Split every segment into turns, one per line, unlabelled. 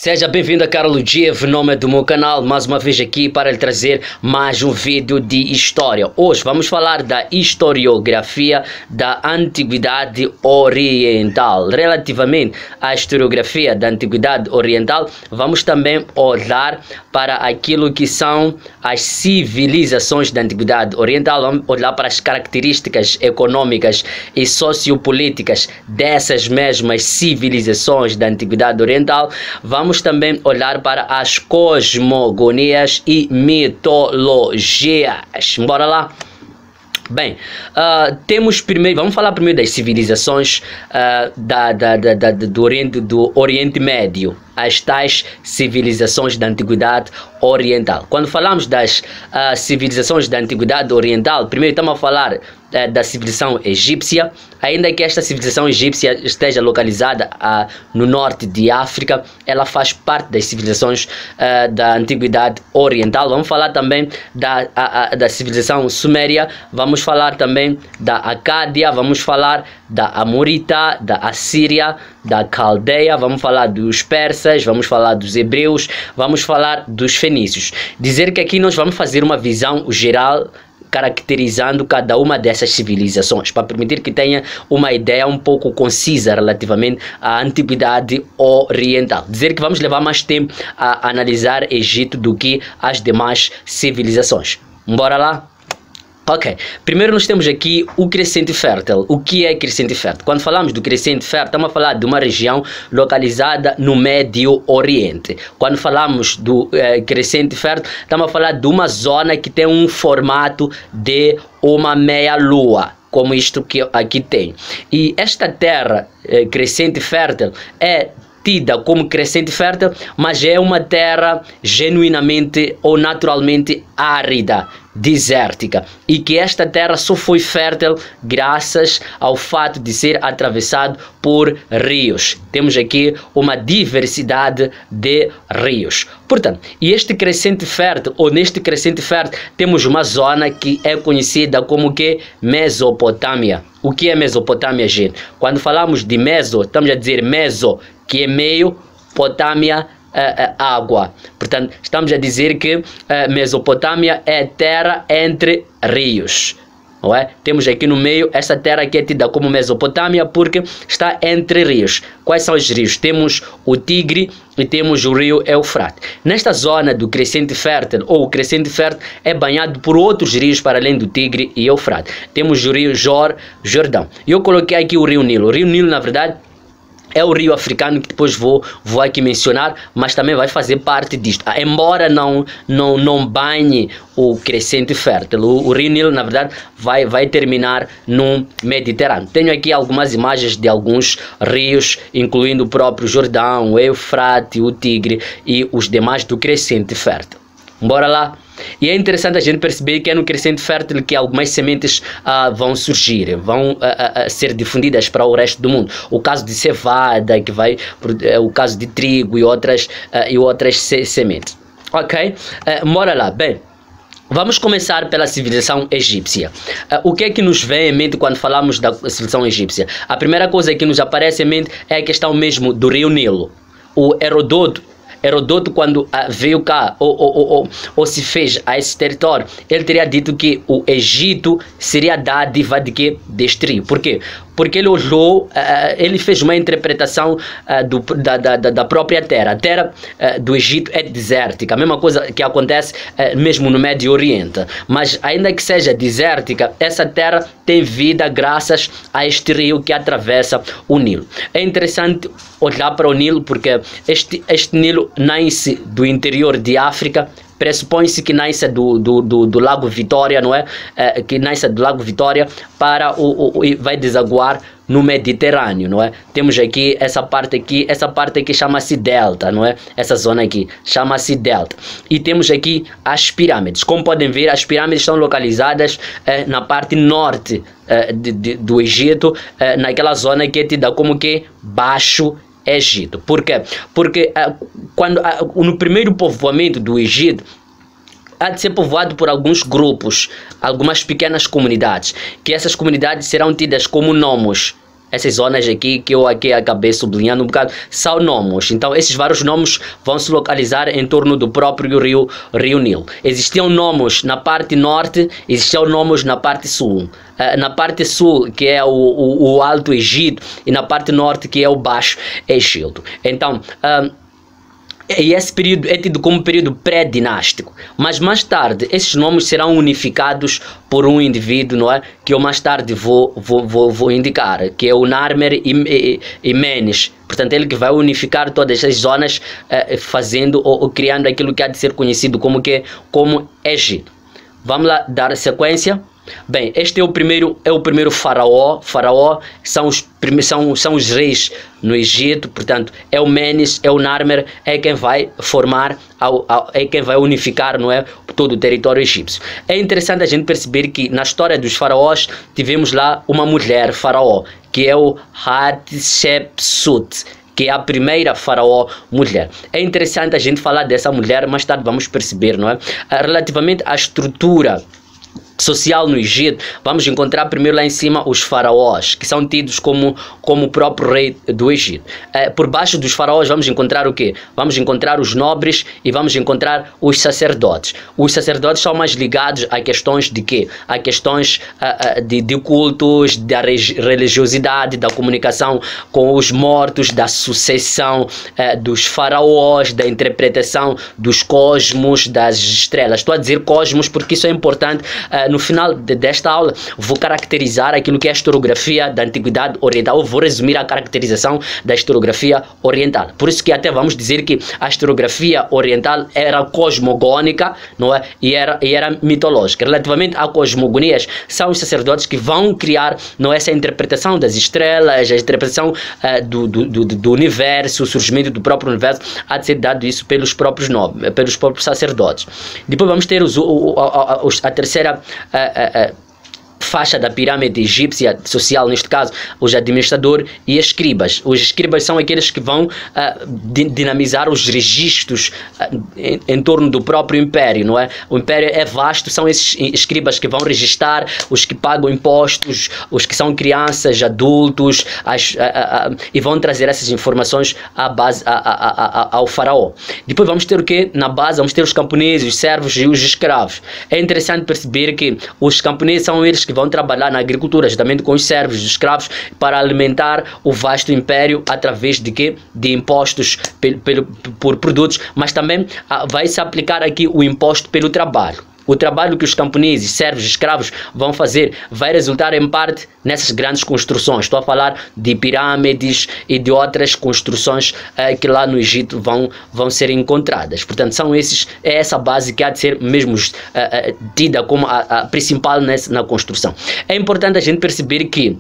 Seja bem-vindo a Carlos Diev, nome do meu canal, mais uma vez aqui para lhe trazer mais um vídeo de história. Hoje vamos falar da historiografia da Antiguidade Oriental. Relativamente à historiografia da Antiguidade Oriental, vamos também olhar para aquilo que são as civilizações da Antiguidade Oriental, vamos olhar para as características econômicas e sociopolíticas dessas mesmas civilizações da Antiguidade Oriental. Vamos também olhar para as cosmogonias e mitologias. Bora lá? Bem, vamos falar primeiro das civilizações do Oriente Médio, as tais civilizações da Antiguidade Oriental. Quando falamos das civilizações da Antiguidade Oriental, primeiro estamos a falar da civilização egípcia, ainda que esta civilização egípcia esteja localizada no norte de África, ela faz parte das civilizações da Antiguidade Oriental. Vamos falar também da civilização suméria, vamos falar também da Acádia, vamos falar da Amorita, da Assíria, da Caldeia, vamos falar dos persas, vamos falar dos hebreus, vamos falar dos fenícios. Dizer que aqui nós vamos fazer uma visão geral caracterizando cada uma dessas civilizações, para permitir que tenha uma ideia um pouco concisa relativamente à Antiguidade Oriental. Dizer que vamos levar mais tempo a analisar Egito do que as demais civilizações. Bora lá? Ok, primeiro nós temos aqui o crescente fértil. O que é crescente fértil? Quando falamos do crescente fértil, estamos a falar de uma região localizada no Médio Oriente. Quando falamos do crescente fértil, estamos a falar de uma zona que tem um formato de uma meia-lua, como isto que aqui tem. E esta terra crescente fértil é tida como crescente fértil, mas é uma terra genuinamente ou naturalmente árida, desértica, e que esta terra só foi fértil graças ao fato de ser atravessado por rios. Temos aqui uma diversidade de rios. Portanto, e este crescente fértil, ou neste crescente fértil, temos uma zona que é conhecida como que Mesopotâmia. O que é Mesopotâmia, gente? Quando falamos de Meso, estamos a dizer Meso, que é meio, Potâmia, água. Portanto, estamos a dizer que Mesopotâmia é terra entre rios. Não é? Temos aqui no meio essa terra que é tida como Mesopotâmia porque está entre rios. Quais são os rios? Temos o Tigre e temos o rio Eufrates. Nesta zona do crescente fértil, ou o crescente fértil, é banhado por outros rios para além do Tigre e Eufrates. Temos o rio Jordão. Eu coloquei aqui o rio Nilo. O rio Nilo, na verdade, é o rio africano que depois vou aqui mencionar, mas também vai fazer parte disto. Embora não banhe o crescente fértil, o rio Nilo, na verdade, vai terminar no Mediterrâneo. Tenho aqui algumas imagens de alguns rios, incluindo o próprio Jordão, o Eufrates, o Tigre e os demais do crescente fértil. Bora lá? E é interessante a gente perceber que é no crescente fértil que algumas sementes vão surgir, vão ser difundidas para o resto do mundo. O caso de cevada, o caso de trigo e outras sementes. Ok? Bora lá. Bem, vamos começar pela civilização egípcia. O que é que nos vem em mente quando falamos da civilização egípcia? A primeira coisa que nos aparece em mente é a questão mesmo do rio Nilo. O Herodoto, quando veio cá ou se fez a esse território, ele teria dito que o Egito seria dádiva de que? Deste rio. Por quê? Porque ele olhou, ele fez uma interpretação da própria terra. A terra do Egito é desértica, a mesma coisa que acontece mesmo no Médio Oriente. Mas ainda que seja desértica, essa terra tem vida graças a este rio que atravessa o Nilo. É interessante olhar para o Nilo porque este Nilo nasce do interior de África. Pressupõe-se que nasce do Lago Vitória, não é? Que nasce do Lago Vitória e vai desaguar no Mediterrâneo, não é? Temos aqui essa parte aqui chama-se delta, não é? Essa zona aqui chama-se delta. E temos aqui as pirâmides. Como podem ver, as pirâmides estão localizadas na parte norte do Egito, naquela zona que é tida como que Baixo Egito. Por quê? Porque no primeiro povoamento do Egito há de ser povoado por alguns grupos, algumas pequenas comunidades, que essas comunidades serão tidas como nomos. Essas zonas aqui que eu aqui acabei sublinhando um bocado são nomos. Então esses vários nomos vão se localizar em torno do próprio rio Nilo. Existiam nomos na parte norte, existiam nomos na parte sul. Na parte sul, que é o Alto Egito, e na parte norte, que é o Baixo Egito. Então, e esse período é tido como período pré-dinástico, mas mais tarde esses nomes serão unificados por um indivíduo, não é? Que eu mais tarde vou indicar, que é o Narmer e Menes. Portanto, ele que vai unificar todas as zonas, fazendo ou criando aquilo que há de ser conhecido como Egito. Vamos lá dar sequência. Bem, este é o primeiro faraó. Faraó são os reis no Egito. Portanto, é o Menes, é o Narmer, é quem vai formar, é quem vai unificar, não é, todo o território egípcio. É interessante a gente perceber que na história dos faraós tivemos lá uma mulher faraó, que é o Hatshepsut, que é a primeira faraó mulher. É interessante a gente falar dessa mulher, mais tarde vamos perceber, não é? Relativamente à estrutura social no Egito, vamos encontrar primeiro lá em cima os faraós, que são tidos como o próprio rei do Egito. Por baixo dos faraós vamos encontrar o quê? Vamos encontrar os nobres e vamos encontrar os sacerdotes. Os sacerdotes são mais ligados a questões de quê? A questões de cultos, da religiosidade, da comunicação com os mortos, da sucessão dos faraós, da interpretação dos cosmos, das estrelas. Estou a dizer cosmos porque isso é importante. No final desta aula vou caracterizar aquilo que é a historiografia da Antiguidade Oriental. Eu vou resumir a caracterização da historiografia oriental. Por isso que até vamos dizer que a historiografia oriental era cosmogônica, não é? E era mitológica. Relativamente a cosmogonias, são os sacerdotes que vão criar, não é, essa interpretação das estrelas, a interpretação do universo, o surgimento do próprio universo, há de ser dado isso pelos próprios sacerdotes. Depois vamos ter a terceira faixa da pirâmide egípcia social, neste caso, os administradores e escribas. Os escribas são aqueles que vão dinamizar os registros em torno do próprio império, não é? O império é vasto, são esses escribas que vão registrar, os que pagam impostos, os que são crianças, adultos, e vão trazer essas informações à base, ao faraó. Depois vamos ter o quê? Na base vamos ter os camponeses, os servos e os escravos. É interessante perceber que os camponeses são eles que vão trabalhar na agricultura, juntamente com os servos, os escravos, para alimentar o vasto império através de quê? De impostos por produtos, mas também vai se aplicar aqui o imposto pelo trabalho. O trabalho que os camponeses, servos, escravos vão fazer vai resultar em parte nessas grandes construções. Estou a falar de pirâmides e de outras construções que lá no Egito vão ser encontradas. Portanto, é essa base que há de ser mesmo tida como a principal na construção. É importante a gente perceber que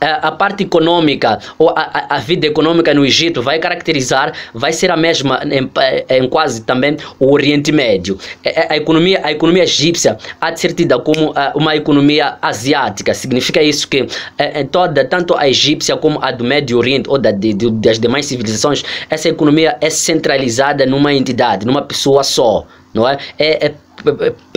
a parte econômica ou a vida econômica no Egito vai ser a mesma em quase também o Oriente Médio. A economia egípcia há de ser tida como uma economia asiática. Significa isso que tanto a egípcia como a do Médio Oriente ou das demais civilizações, essa economia é centralizada numa entidade, numa pessoa só, não é?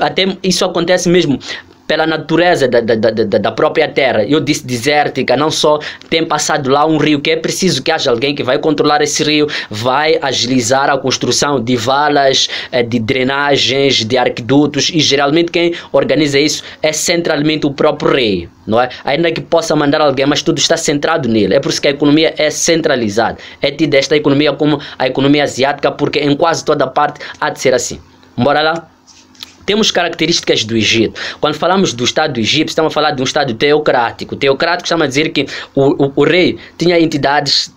Até isso acontece mesmo pela natureza da própria terra. Eu disse desértica, não só tem passado lá um rio, que é preciso que haja alguém que vai controlar esse rio, vai agilizar a construção de valas, de drenagens, de arquidutos, e geralmente quem organiza isso é centralmente o próprio rei, não é? Ainda que possa mandar alguém, mas tudo está centrado nele. É por isso que a economia é centralizada. É tida esta economia como a economia asiática, porque em quase toda parte há de ser assim. Bora lá? Temos características do Egito. Quando falamos do Estado egípcio, estamos a falar de um Estado teocrático. Teocrático estamos a dizer que o rei tinha entidades,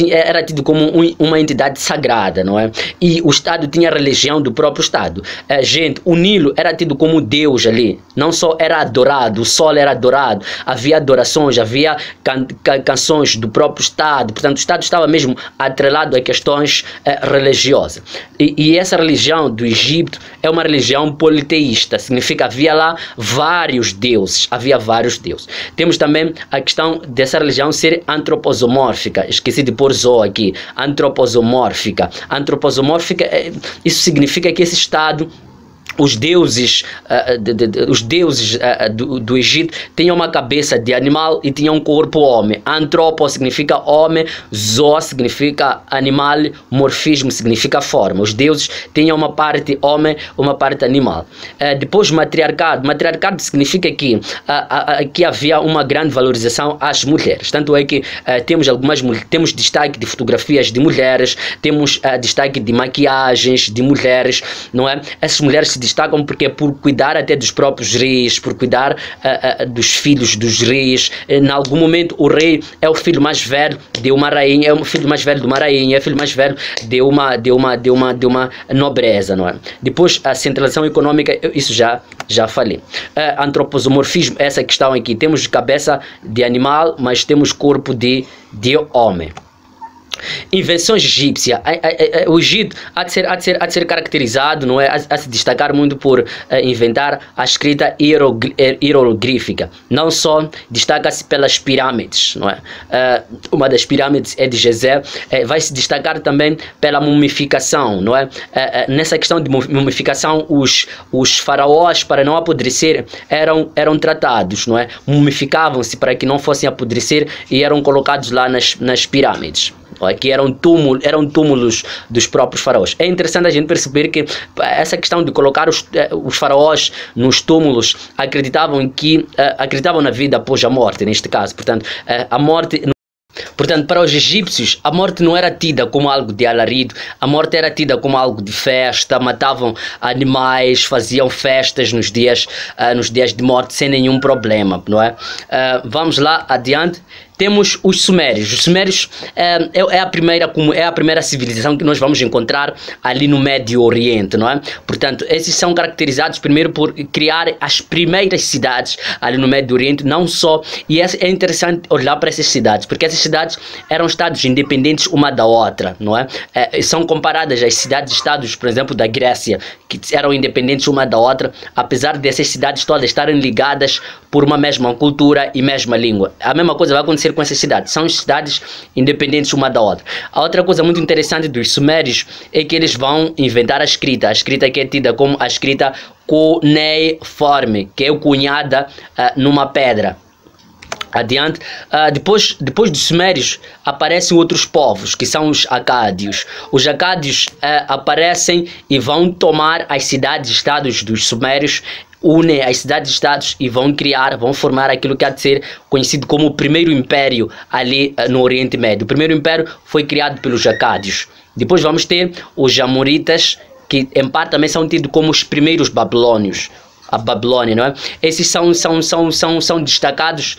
era tido como uma entidade sagrada, não é? E o Estado tinha a religião do próprio Estado. Gente, o Nilo era tido como Deus ali. Não só era adorado, o sol era adorado. Havia adorações, havia canções do próprio Estado. Portanto, o Estado estava mesmo atrelado a questões religiosas. E essa religião do Egito é uma religião politeísta, significa havia lá vários deuses, Temos também a questão dessa religião ser antroposomórfica, esqueci de pôr zo aqui, antroposomórfica, isso significa que esse Estado os deuses, do Egito tinham uma cabeça de animal e tinham um corpo homem. Antropo significa homem, zoa significa animal, morfismo significa forma. Os deuses tinham uma parte homem, uma parte animal. Depois matriarcado. Matriarcado significa que aqui havia uma grande valorização às mulheres. Tanto é que temos destaque de fotografias de mulheres, temos destaque de maquiagens de mulheres, não é? Essas mulheres se destacam porque por cuidar até dos próprios reis, por cuidar dos filhos dos reis. Em algum momento o rei é o filho mais velho de uma rainha, é o filho mais velho de uma rainha, é o filho mais velho de uma nobreza, não é? Depois a centralização econômica, isso já falei. Antroposomorfismo, essa questão aqui, temos cabeça de animal, mas temos corpo de homem. Invenções egípcias. O Egito há de ser caracterizado, não é? A se destacar muito por inventar a escrita hieroglífica. Não só destaca-se pelas pirâmides, não é? Uma das pirâmides é de Gizé. Vai se destacar também pela mumificação, não é? Nessa questão de mumificação, os faraós, para não apodrecer, eram tratados, não é? Mumificavam-se para que não fossem apodrecer e eram colocados lá nas pirâmides, que eram túmulos dos próprios faraós. É interessante a gente perceber que essa questão de colocar os faraós nos túmulos acreditavam na vida após a morte, neste caso. Portanto, para os egípcios, a morte não era tida como algo de alarido, a morte era tida como algo de festa. Matavam animais, faziam festas nos dias de morte sem nenhum problema, não é? Vamos lá adiante. Temos os sumérios. Os sumérios é a primeira civilização que nós vamos encontrar ali no Médio Oriente, não é? Portanto, esses são caracterizados primeiro por criar as primeiras cidades ali no Médio Oriente, não só. E é interessante olhar para essas cidades, porque essas cidades eram estados independentes uma da outra, não é? São comparadas às cidades-estados, por exemplo, da Grécia, que eram independentes uma da outra, apesar dessas cidades todas estarem ligadas por uma mesma cultura e mesma língua. A mesma coisa vai acontecer com essas cidades. São cidades independentes uma da outra. A outra coisa muito interessante dos sumérios é que eles vão inventar a escrita que é tida como a escrita cuneiforme, que é cunhada numa pedra. Adiante, depois dos sumérios aparecem outros povos, que são os acádios. Os acádios aparecem e vão tomar as cidades-estados dos sumérios, unem as cidades-estados e vão formar aquilo que há de ser conhecido como o primeiro império ali no Oriente Médio. O primeiro império foi criado pelos acádios. Depois vamos ter os amoritas, que em parte também são tidos como os primeiros babilônios. A Babilônia, não é? Esses são destacados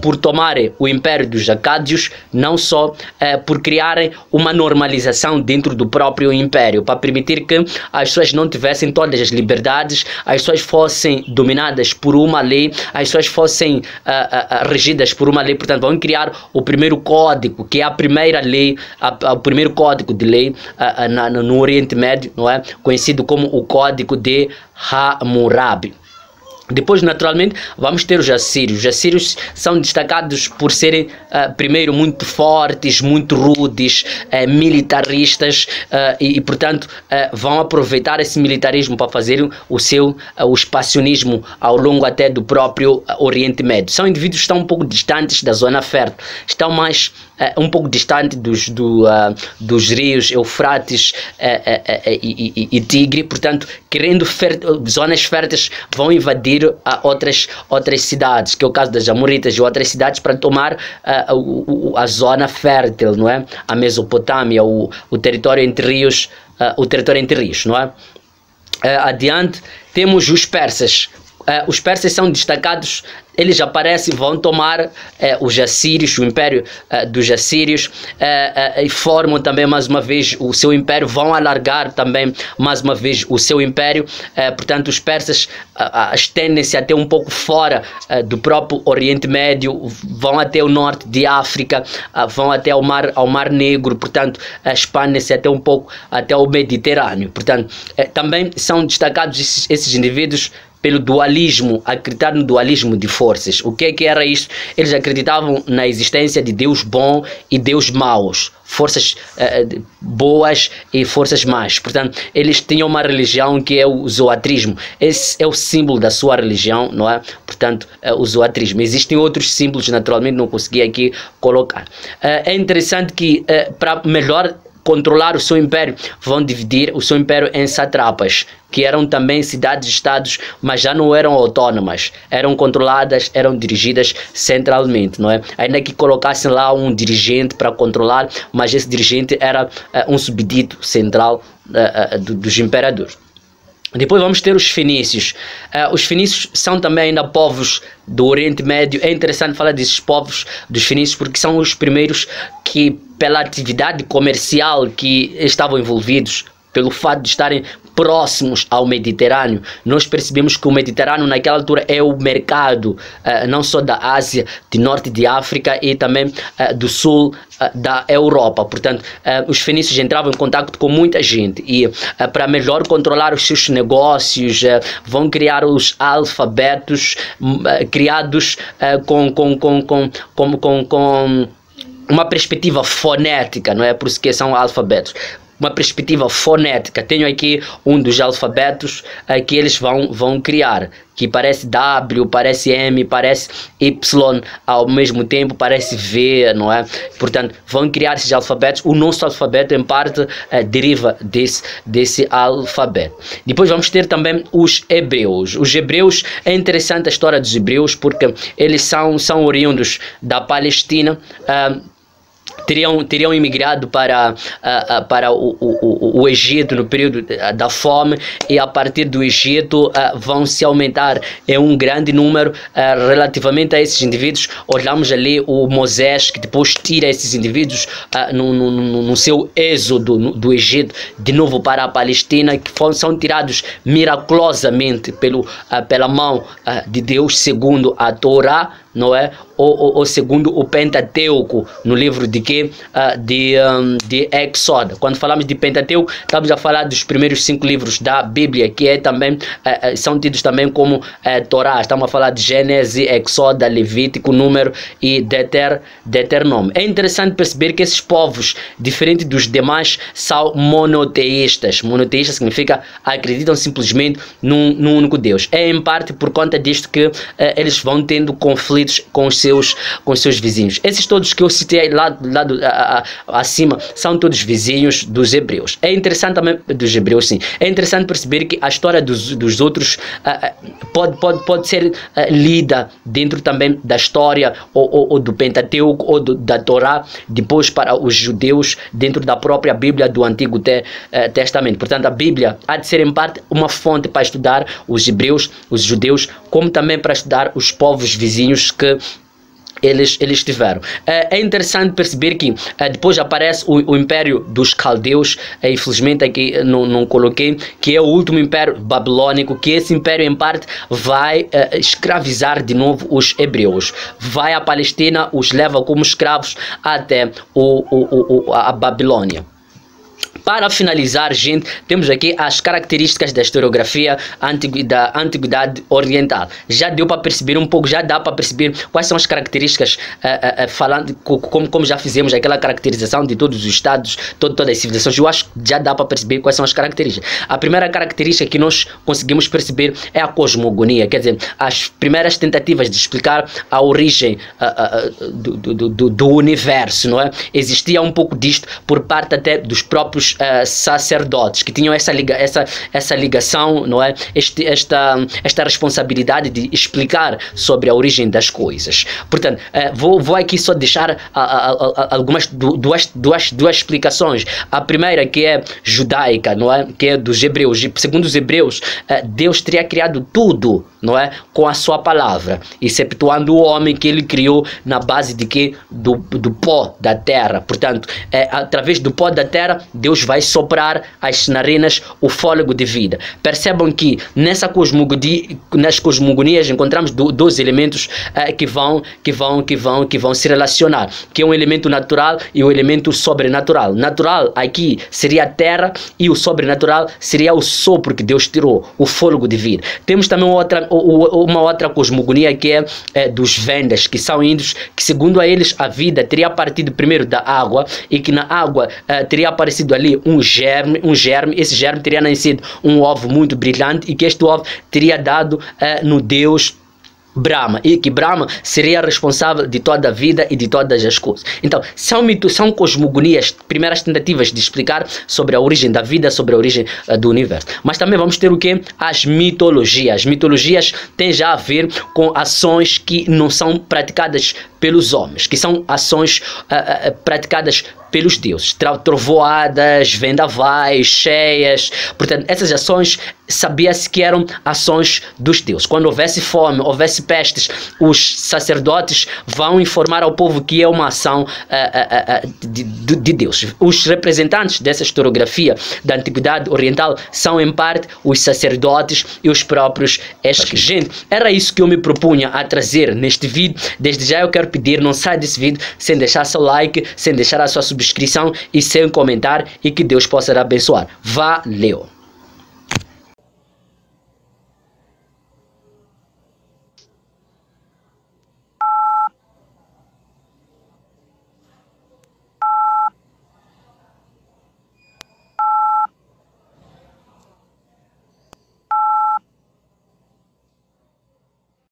por tomarem o império dos acádios, não só por criarem uma normalização dentro do próprio império, para permitir que as pessoas não tivessem todas as liberdades, as pessoas fossem dominadas por uma lei, as pessoas fossem regidas por uma lei. Portanto, vão criar o primeiro código, que é a primeira lei, o primeiro código de lei no Oriente Médio, não é? Conhecido como o Código de Hammurabi. Depois, naturalmente, vamos ter os assírios. Os assírios são destacados por serem, primeiro, muito fortes, muito rudes, militaristas, e portanto, vão aproveitar esse militarismo para fazer o expansionismo ao longo até do próprio Oriente Médio. São indivíduos que estão um pouco distantes da zona fértil, estão mais um pouco distante dos rios Eufrates e Tigre. Portanto, querendo zonas férteis, vão invadir a outras cidades, que é o caso das Amoritas e outras cidades, para tomar a zona fértil, não é? A Mesopotâmia, o território entre rios, não é? Adiante, temos os persas. Os persas são destacados, eles aparecem, vão tomar os assírios, o império dos assírios, e formam também mais uma vez o seu império, vão alargar também mais uma vez o seu império. Portanto, os persas estendem-se até um pouco fora do próprio Oriente Médio, vão até o norte de África, vão até ao Mar Negro, portanto, expandem-se até um pouco até o Mediterrâneo. Portanto, também são destacados esses indivíduos pelo dualismo, acreditar no dualismo de forças. O que era isso? Eles acreditavam na existência de Deus bom e Deus maus, forças boas e forças más. Portanto, eles tinham uma religião que é o zoatrismo. Esse é o símbolo da sua religião, não é? Portanto, o zoatrismo. Existem outros símbolos, naturalmente não consegui aqui colocar. É interessante que para melhor controlar o seu império, vão dividir o seu império em satrapas, que eram também cidades-estados, mas já não eram autônomas, eram controladas, eram dirigidas centralmente, não é? Ainda que colocassem lá um dirigente para controlar, mas esse dirigente era um subdito central dos imperadores. Depois vamos ter os fenícios. Os fenícios são também ainda povos do Oriente Médio. É interessante falar desses povos dos fenícios porque são os primeiros que, pela atividade comercial que estavam envolvidos, pelo fato de estarem próximos ao Mediterrâneo, nós percebemos que o Mediterrâneo naquela altura é o mercado não só da Ásia, de norte de África e também do sul da Europa. Portanto, os fenícios entravam em contato com muita gente e para melhor controlar os seus negócios vão criar os alfabetos criados com uma perspectiva fonética, não é? Por isso que são alfabetos. Uma perspectiva fonética. Tenho aqui um dos alfabetos que eles vão criar, que parece W, parece M, parece Y, ao mesmo tempo parece V, não é? Portanto, vão criar esses alfabetos. O nosso alfabeto, em parte, deriva desse alfabeto. Depois vamos ter também os hebreus. Os hebreus, é interessante a história dos hebreus, porque eles são oriundos da Palestina, teriam imigrado para o Egito no período da fome, e a partir do Egito vão se aumentar em um grande número. Relativamente a esses indivíduos, olhamos ali o Moisés, que depois tira esses indivíduos no seu êxodo do Egito de novo para a Palestina, que são tirados miraculosamente pela mão de Deus, segundo a Torá, não é? Ou segundo o Pentateuco, no livro de Êxodo. Quando falamos de Pentateuco, estamos a falar dos primeiros 5 livros da Bíblia, que também são tidos também como Torá. Estamos a falar de Gênesis, Êxodo, Levítico, Número e Deuteronômio. É interessante perceber que esses povos, diferente dos demais, são monoteístas. Monoteísta significa acreditam simplesmente num único Deus. É em parte por conta disto que eles vão tendo conflitos com os seus vizinhos. Esses todos que eu citei lá acima são todos vizinhos dos hebreus. É interessante também, dos hebreus, sim. É interessante perceber que a história dos outros pode ser lida dentro também da história ou do Pentateuco ou da Torá, depois para os judeus dentro da própria Bíblia do Antigo Testamento. Portanto, a Bíblia há de ser em parte uma fonte para estudar os hebreus, os judeus, como também para estudar os povos vizinhos que eles tiveram. É interessante perceber que depois aparece o Império dos Caldeus, infelizmente aqui não coloquei, que é o último Império Babilônico, que esse império em parte vai escravizar de novo os hebreus. Vai à Palestina, os leva como escravos até a Babilônia. Para finalizar, gente, temos aqui as características da historiografia da Antiguidade Oriental. Já deu para perceber um pouco, já dá para perceber quais são as características, falando como já fizemos aquela caracterização de todos os estados, todas as civilizações. Eu acho que já dá para perceber quais são as características. A primeira característica que nós conseguimos perceber é a cosmogonia, quer dizer, as primeiras tentativas de explicar a origem do universo, não é? Existia um pouco disto por parte até dos próprios sacerdotes, que tinham essa ligação, não é? Esta responsabilidade de explicar sobre a origem das coisas. Portanto, vou aqui só deixar algumas duas explicações. A primeira, que é judaica, não é? Que é dos hebreus. Segundo os hebreus, Deus teria criado tudo, não é? Com a sua palavra, exceptuando o homem, que ele criou na base de quê? Do pó da terra. Portanto, através do pó da terra, Deus Deus vai soprar as narinas o fôlego de vida. Percebam que nas cosmogonias encontramos dois elementos que vão se relacionar, que é um elemento natural e o elemento sobrenatural. Natural aqui seria a terra e o sobrenatural seria o sopro que Deus tirou, o fôlego de vida. Temos também uma outra cosmogonia que é dos Vendas, que são índios, que segundo a eles a vida teria partido primeiro da água e que na água teria aparecido ali um germe, esse germe teria nascido um ovo muito brilhante e que este ovo teria dado no Deus Brahma, e que Brahma seria responsável de toda a vida e de todas as coisas. Então, são cosmogonias, primeiras tentativas de explicar sobre a origem da vida, sobre a origem do universo. Mas também vamos ter o que? As mitologias. As mitologias têm já a ver com ações que não são praticadas pelos homens, que são ações praticadas pelos deuses, trovoadas, vendavais, cheias. Portanto, essas ações sabia-se que eram ações dos deuses. Quando houvesse fome, houvesse pestes, os sacerdotes vão informar ao povo que é uma ação de Deus. Os representantes dessa historiografia da Antiguidade Oriental são, em parte, os sacerdotes e os próprios escritos. Gente, era isso que eu me propunha a trazer neste vídeo. Desde já eu quero pedir, não saia desse vídeo sem deixar seu like, sem deixar a sua subscrição e sem comentar, e que Deus possa abençoar. Valeu!